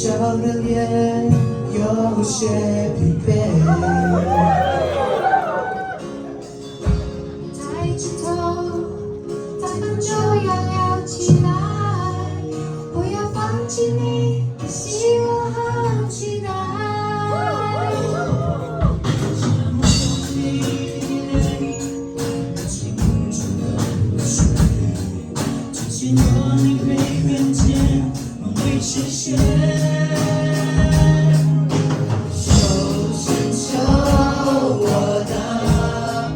笑的脸有些疲惫。抬起头，咱们就要聊起来，不要放弃你的希望和期待。承诺你会看见梦会实现，手牵手，我的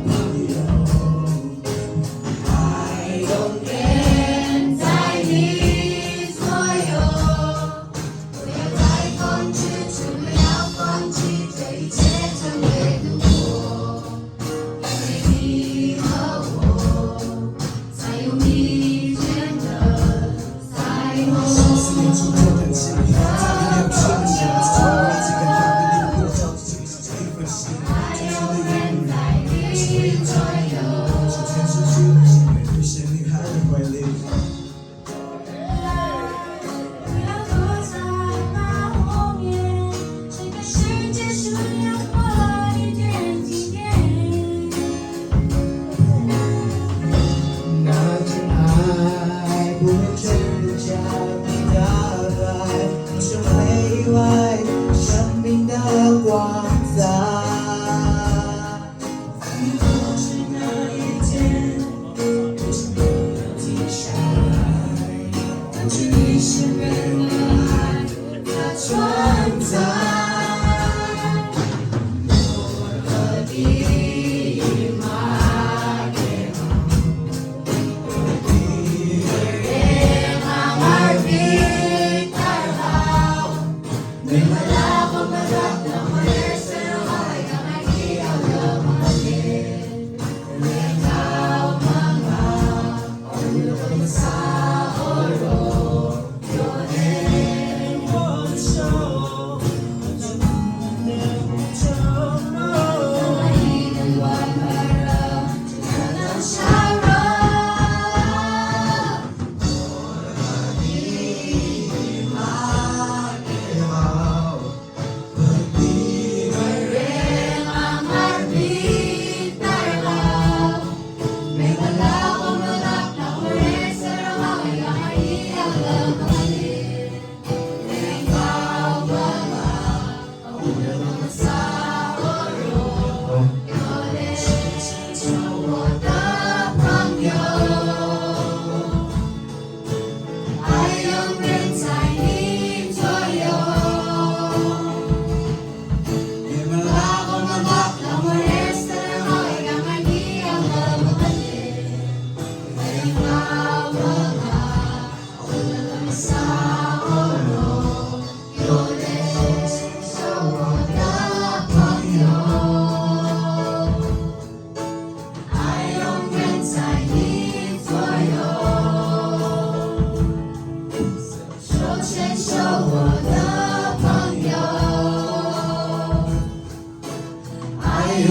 朋友，爱永远在你左右，不要再控制，除了要放弃，这一切将会度过，因为你和我才有明天的彩虹。思念出的叹气，在你脸上的笑，从我一直跟他的灵魂交织，这一份心，真正的永远，是你左右，手牵手去旅行，遇见女孩的怀里。不要躲在那后面，这个世界需要多一点体贴。那真爱不会真的将你打败，你是内外生命的光彩。你过去那一天，为什么要停下来？感觉你身边的爱它存在。我和你马给永